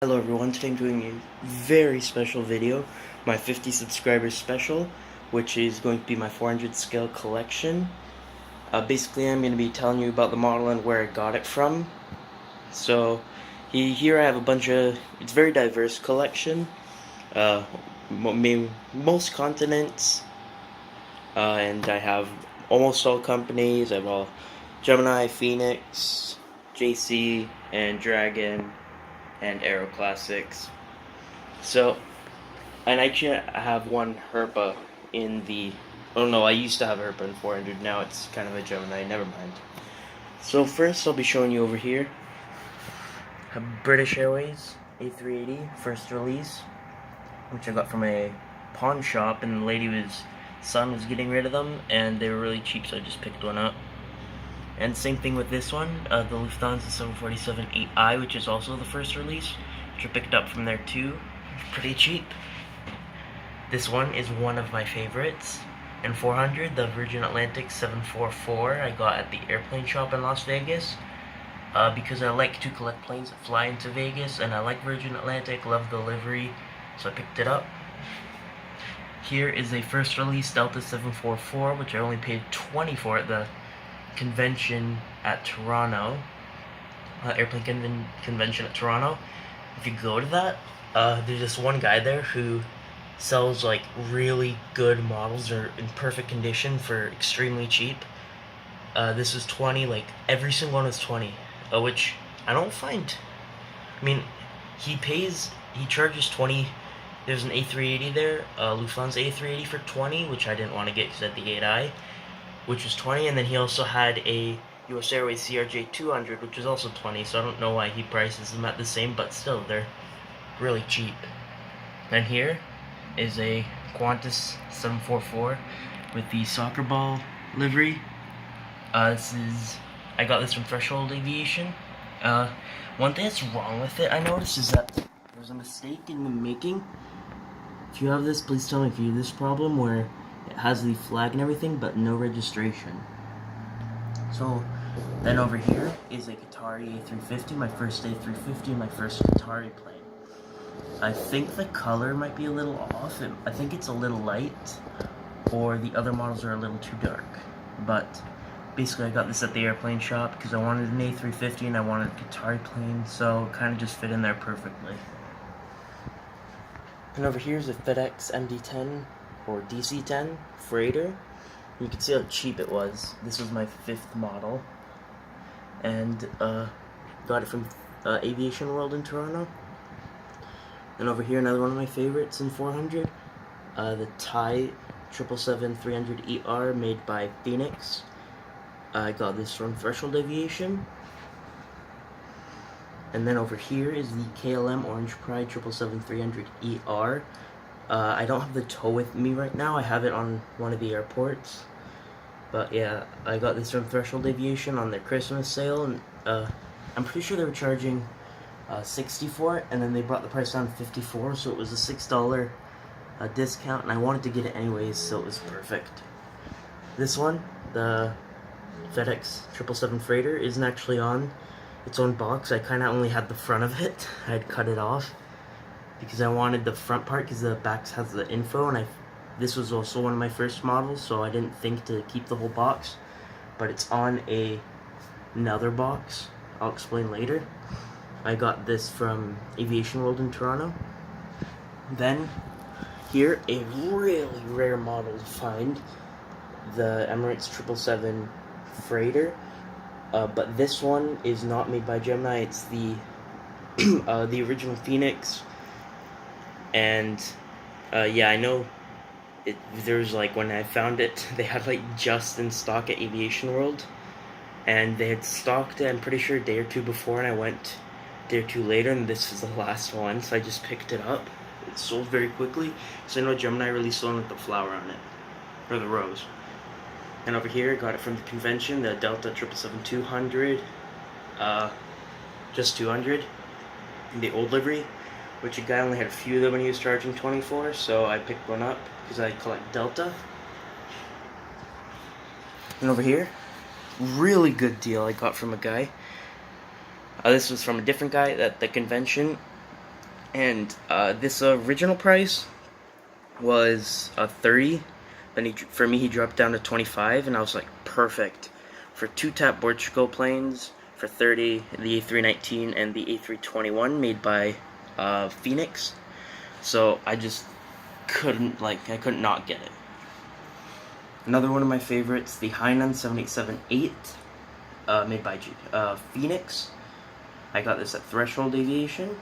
Hello everyone, today I'm doing a very special video, my 50 subscribers special, which is going to be my 400 scale collection. Basically I'm going to be telling you about the model and where I got it from. So, here I have a bunch of, it's a very diverse collection, most continents, and I have almost all companies. I have all Gemini, Phoenix, JC, and Dragon, and Aero Classics. So, and actually I have one Herpa in the, oh no, I used to have a Herpa in 400, now it's kind of a Gemini, never mind. So first I'll be showing you over here, a British Airways A380 first release, which I got from a pawn shop, and the lady's son was getting rid of them, and they were really cheap, so I just picked one up. And same thing with this one, the Lufthansa 747-8i, which is also the first release, which I picked up from there too, pretty cheap. This one is one of my favorites. And 400, the Virgin Atlantic 744, I got at the airplane shop in Las Vegas, because I like to collect planes that fly into Vegas, and I like Virgin Atlantic, love the livery, so I picked it up. Here is a first release Delta 744, which I only paid $20 for at the convention at Toronto, airplane convention at Toronto. If you go to that, there's this one guy there who sells like really good models or in perfect condition for extremely cheap. This is 20, like every single one is 20, which I don't find. I mean, he charges 20. There's an A380 there, Lufthansa A380 for 20, which I didn't want to get because I had the 8i, which was 20, and then he also had a US Airways CRJ 200, which is also 20, so I don't know why he prices them at the same, but still, they're really cheap. And here is a Qantas 744 with the soccer ball livery. I got this from Threshold Aviation. One thing that's wrong with it, I noticed, is that there's a mistake in the making. If you have this, please tell me if you have this problem where it has the flag and everything, but no registration. So, then over here is a Qatari A350, my first A350, my first Qatari plane. I think the color might be a little off. I think it's a little light, or the other models are a little too dark. But basically I got this at the airplane shop because I wanted an A350 and I wanted a Qatari plane, so it kind of just fit in there perfectly. And over here is a FedEx MD-10 or DC-10 freighter. You can see how cheap it was. This was my 5th model, and got it from Aviation World in Toronto. And over here, another one of my favorites in 400, the Thai 777-300ER made by Phoenix. I got this from Threshold Aviation. And then over here is the KLM Orange Pride 777-300ER. I don't have the tow with me right now. I have it on one of the airports. But yeah, I got this from Threshold Aviation on their Christmas sale, and I'm pretty sure they were charging $60 for it, and then they brought the price down to $54, so it was a $6 discount, and I wanted to get it anyways, so it was perfect. This one, the FedEx 777 Freighter, isn't actually on its own box. I kind of only had the front of it. I'd cut it off because I wanted the front part because the back has the info, and this was also one of my first models, so I didn't think to keep the whole box, but it's on another box. I'll explain later. I got this from Aviation World in Toronto. Then, here, a really rare model to find, the Emirates 777 Freighter. But this one is not made by Gemini. It's the the original Phoenix. And yeah, I know there's like, when I found it, they had like just in stock at Aviation World, and they had stocked it, I'm pretty sure, a day or two before, and I went a day or two later, and this was the last one, so I just picked it up. It sold very quickly, so I know Gemini released one with the flower on it, or the rose. And over here, I got it from the convention, the Delta 777-200, just 200, in the old livery, which a guy only had a few of them when he was charging $20 for, so I picked one up because I collect Delta. And over here, really good deal I got from a guy. This was from a different guy at the convention. And this original price was 30. Then for me he dropped down to 25, and I was like, perfect for two tap Portugal planes for 30, the A319 and the A321 made by Phoenix. So I just couldn't not get it. Another one of my favorites, the Hainan 787-8, made by Phoenix. I got this at Threshold Aviation.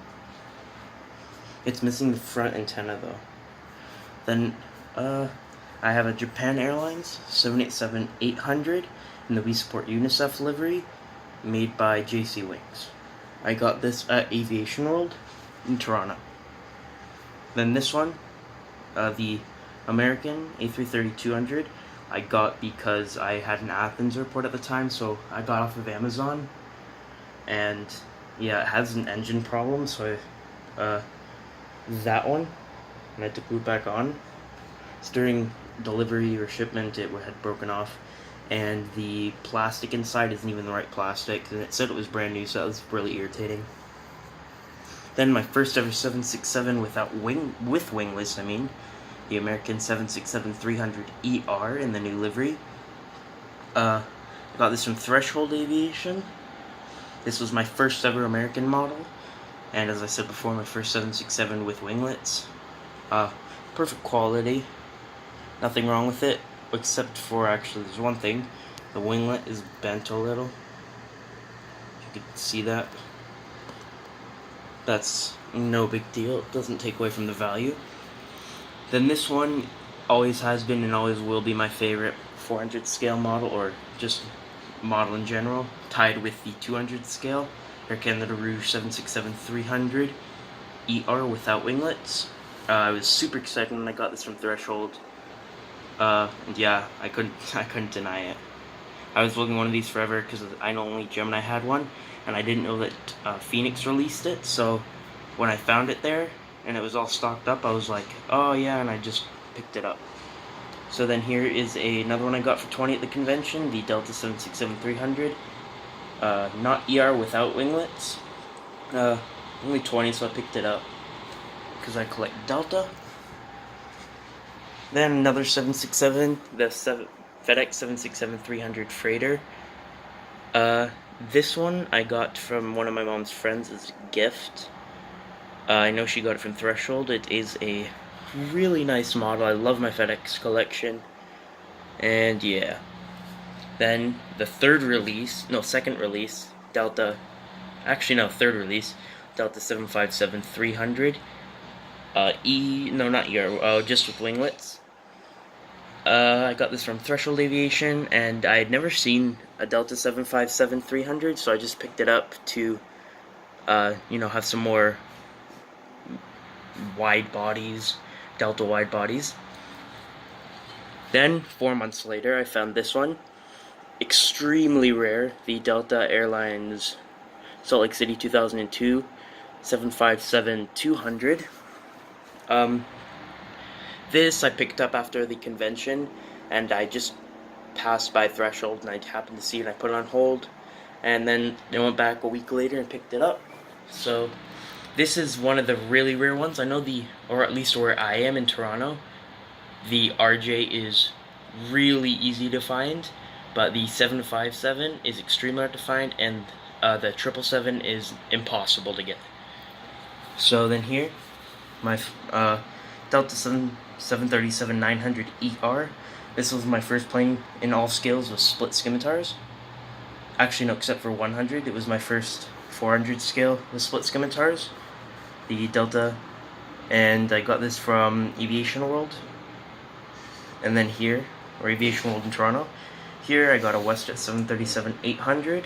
It's missing the front antenna though. Then I have a Japan Airlines 787-800 in the We Support UNICEF livery, made by JC Wings. I got this at Aviation World in Toronto. Then this one, the American A330-200, I got because I had an Athens airport at the time, so I got off of Amazon. And yeah, it has an engine problem, so that one, and I had to glue it back on. It's during delivery or shipment, it had broken off, and the plastic inside isn't even the right plastic, and it said it was brand new, so that was really irritating. Then my first ever 767 with wingless, the American 767-300ER in the new livery. I got this from Threshold Aviation. This was my first ever American model, and as I said before, my first 767 with winglets. Perfect quality, nothing wrong with it, except for, actually, there's one thing. The winglet is bent a little. You can see that. That's no big deal, it doesn't take away from the value. Then this one always has been and always will be my favorite 400 scale model, or just model in general, tied with the 200 scale, Air Canada Rouge 767-300 ER without winglets. I was super excited when I got this from Threshold. And yeah, I couldn't deny it. I was looking one of these forever because I know only Gemini had one, and I didn't know that Phoenix released it. So when I found it there and it was all stocked up, I was like, oh yeah, and I just picked it up. So then here is another one I got for 20 at the convention, the Delta 767-300, not ER without winglets. Only 20, so I picked it up because I collect Delta. Then another 767, the FedEx 767-300 freighter. This one I got from one of my mom's friends as a gift. I know she got it from Threshold. It is a really nice model. I love my FedEx collection. And yeah. Then the third release, Delta, third release, Delta 757-300. Just with winglets. I got this from Threshold Aviation, and I had never seen a Delta 757-300, so I just picked it up to, have some more wide bodies, Delta wide bodies. Then, 4 months later, I found this one. Extremely rare, the Delta Airlines Salt Lake City 2002 757-200. This I picked up after the convention, and I just passed by Threshold and I happened to see it and I put it on hold, and then I went back a week later and picked it up. So this is one of the really rare ones. I know or at least where I am in Toronto, the RJ is really easy to find, but the 757 is extremely hard to find, and the 777 is impossible to get. So then here, my Delta 737-900 ER. This was my first plane in all scales with split scimitars. Actually, no, except for 100. It was my first 400 scale with split scimitars. The Delta, and I got this from Aviation World. And then here, or Aviation World in Toronto. Here I got a WestJet 737-800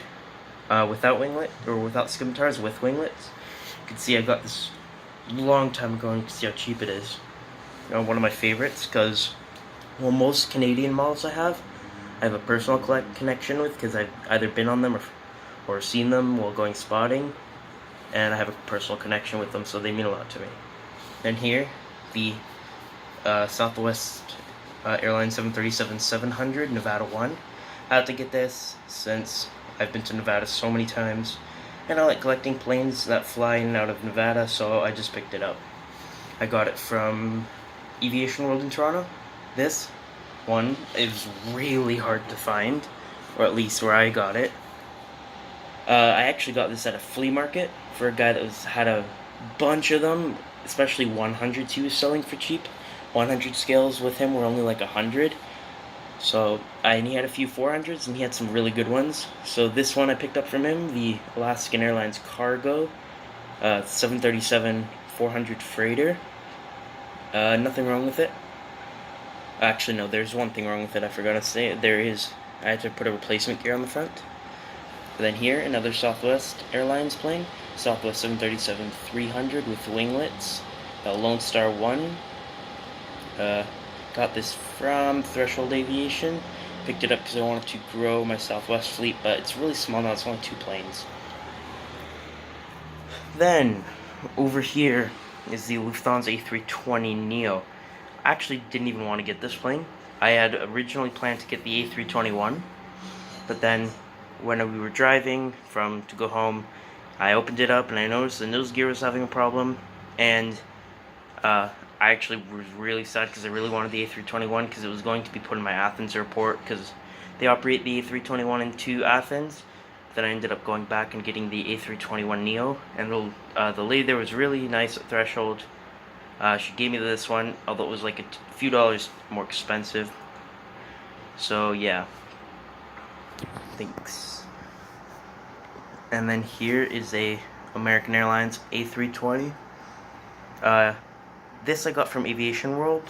without winglet, or without scimitars, with winglets. You can see I got this long time ago, and you can see how cheap it is. One of my favorites, because most Canadian models I have a personal connection with, because I've either been on them or seen them while going spotting, and I have a personal connection with them, so they mean a lot to me. And here, the Southwest Airlines 737-700 Nevada 1. I had to get this since I've been to Nevada so many times, And I like collecting planes that fly in and out of Nevada, so I just picked it up. I got it from Aviation World in Toronto. This one is really hard to find, or at least where I got it. I actually got this at a flea market for a guy that had a bunch of them, especially 100s he was selling for cheap. 100 scales with him were only like 100. So, and he had a few 400s, and he had some really good ones. So this one I picked up from him, the Alaskan Airlines Cargo 737-400 freighter. Nothing wrong with it. Actually, no, there's one thing wrong with it. I forgot to say it. I had to put a replacement gear on the front. And then here, another Southwest Airlines plane, Southwest 737-300 with winglets, Lone Star 1. Got this from Threshold Aviation. Picked it up because I wanted to grow my Southwest fleet, but it's really small now. It's only 2 planes. Then, over here is the Lufthansa A320neo. I actually didn't even want to get this plane. I had originally planned to get the A321, but then when we were driving to go home, I opened it up and I noticed the nose gear was having a problem, and I actually was really sad because I really wanted the A321 because it was going to be put in my Athens airport because they operate the A321 into Athens. Then I ended up going back and getting the A321neo, and the lady there was really nice at Threshold. She gave me this one, although it was like a few dollars more expensive. So yeah, thanks. And then here is a American Airlines A320. This I got from Aviation World,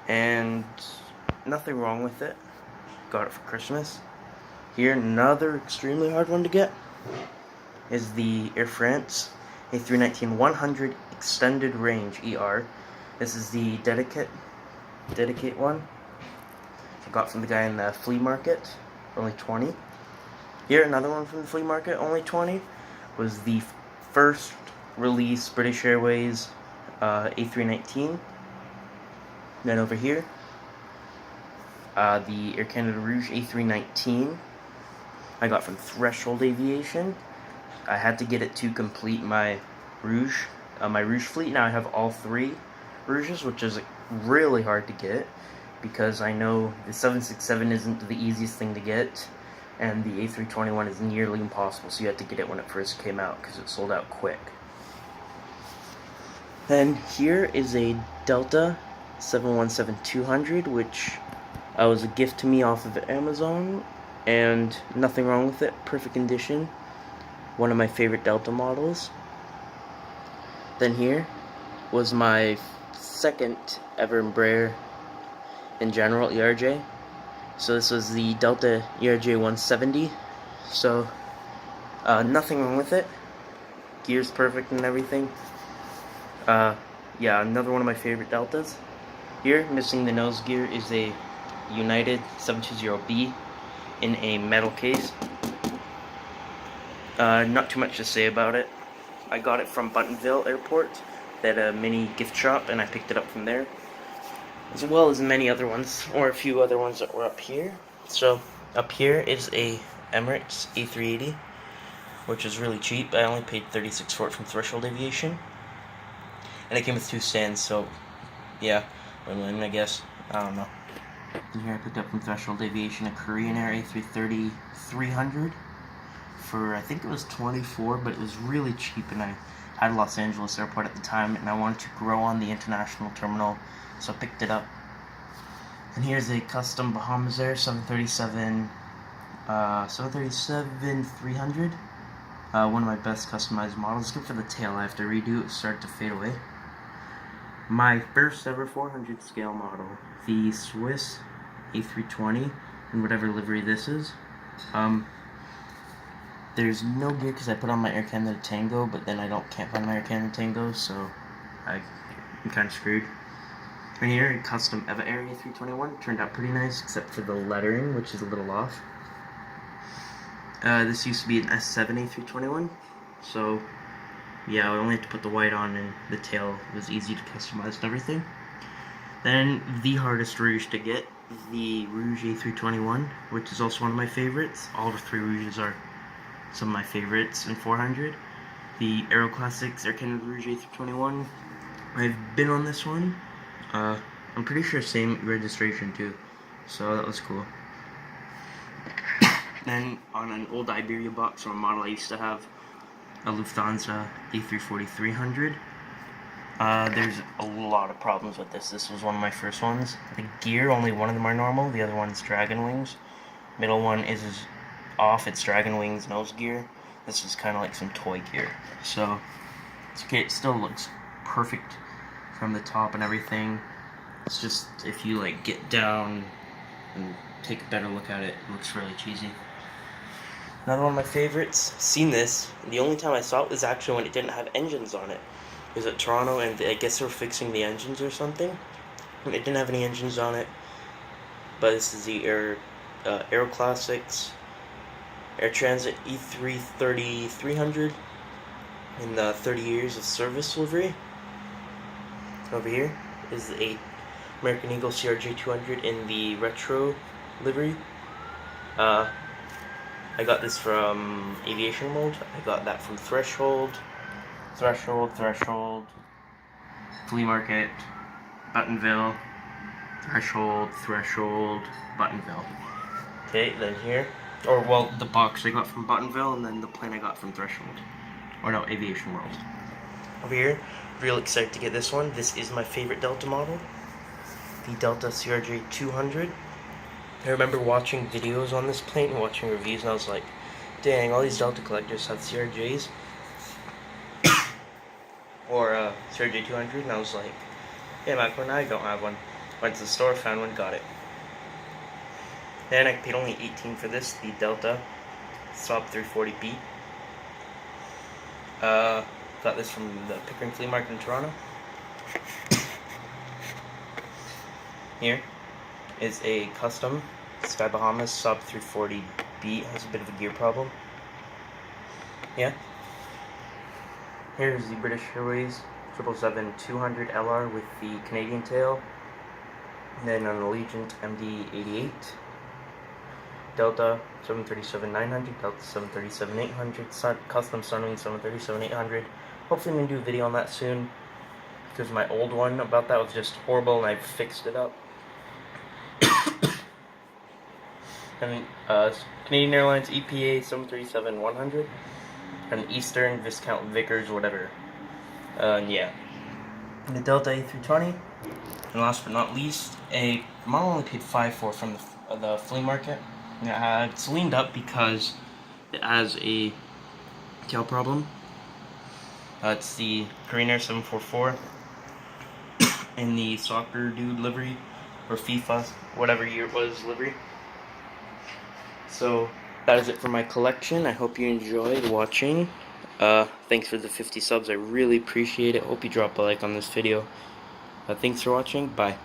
and nothing wrong with it. Got it for Christmas. Here, another extremely hard one to get is the Air France A319-100 Extended Range ER. This is the dedicate one. I got from the guy in the flea market, only 20. Here, another one from the flea market, only 20. Was the first release British Airways A319. Then over here, the Air Canada Rouge A319 I got from Threshold Aviation. I had to get it to complete my Rouge fleet. Now I have all 3 Rouges, which is really hard to get because I know the 767 isn't the easiest thing to get, and the A321 is nearly impossible, so you had to get it when it first came out because it sold out quick. Then here is a Delta 717-200, which was a gift to me off of Amazon, and nothing wrong with it, perfect condition. One of my favorite Delta models. Then here was my second ever Embraer in general, ERJ. So this was the Delta ERJ 170. So nothing wrong with it. Gear's perfect and everything. Yeah, another one of my favorite Deltas. Here, missing the nose gear, is a United 720B in a metal case. Not too much to say about it. I got it from Buntonville Airport. They had a mini gift shop, and I picked it up from there, as well as many other ones, or a few other ones that were up here. So, up here is a Emirates A380, which is really cheap. I only paid $36 for it from Threshold Aviation. And it came with 2 stands, so yeah, win-win, I guess. I don't know. And here I picked up from Threshold Aviation a Korean Air A330-300 for, I think it was $24, but it was really cheap, and I had Los Angeles Airport at the time, and I wanted to grow on the international terminal, so I picked it up. And here's a custom Bahamas Air 737-300. One of my best customized models. Good for the tail. I have to redo it, start to fade away. My first ever 400 scale model, the Swiss A320, in whatever livery this is. There's no gear because I put on my Air Canada Tango, but then can't find my Air Canada Tango, so I'm kind of screwed. And here, a custom Eva Air A321. Turned out pretty nice, except for the lettering, which is a little off. This used to be an S7 A321, so yeah, I only had to put the white on, and the tail was easy to customize and everything. Then the hardest Rouge to get is the Rouge A321, which is also one of my favorites. All the 3 Rouges are some of my favorites in 400. The Aero Classics Air Canada Rouge A321. I've been on this one. I'm pretty sure same registration too, so that was cool. Then on an old Iberia box from a model I used to have, a Lufthansa A340-300. There's a lot of problems with this. This was one of my first ones. The gear, only one of them are normal, the other one's Dragon Wings. Middle one is off, it's Dragon Wings nose gear. This is kind of like some toy gear. So, it still looks perfect from the top and everything. It's just, if you like get down and take a better look at it, it looks really cheesy. Another one of my favorites, seen this, the only time I saw it was actually when it didn't have engines on it. It was at Toronto, and I guess they were fixing the engines or something. It didn't have any engines on it, but this is the Aero Classics Air Transat E330-300 in the 30 years of service livery. Over here is a American Eagle CRJ200 in the retro livery. I got this from Aviation World. I got that from Threshold, Flea Market, Buttonville, Threshold, Buttonville. Okay, then here, or well, the box I got from Buttonville, and then the plane I got from Threshold. Or no, Aviation World. Over here, real excited to get this one. This is my favorite Delta model, the Delta CRJ200. I remember watching videos on this plane, watching reviews, and I was like, dang, all these Delta collectors have CRJs. Or CRJ200, and I was like, yeah, back when I don't have one. Went to the store, found one, got it. Then I paid only $18 for this, the Delta Saab 340B. Got this from the Pickering Flea Market in Toronto. Here is a custom Sky Bahamas Saab 340B. It has a bit of a gear problem. Yeah. Here's the British Airways 777-200 LR with the Canadian tail. And then an Allegiant MD-88. Delta 737-900, Delta 737-800, custom Sunwing 737-800. Hopefully I'm going to do a video on that soon, because my old one about that was just horrible and I fixed it up. And Canadian Airlines EPA 737-100, and Eastern Viscount Vickers, whatever. Yeah. And the Delta A320. And last but not least, a model only paid $5 for from the flea market. It's leaned up because it has a tail problem. It's the Korean Air 744 in the Soccer Dude livery, or FIFA, whatever year it was, livery. So that is it for my collection. I hope you enjoyed watching. Thanks for the 50 subs. I really appreciate it. Hope you drop a like on this video. Thanks for watching. Bye.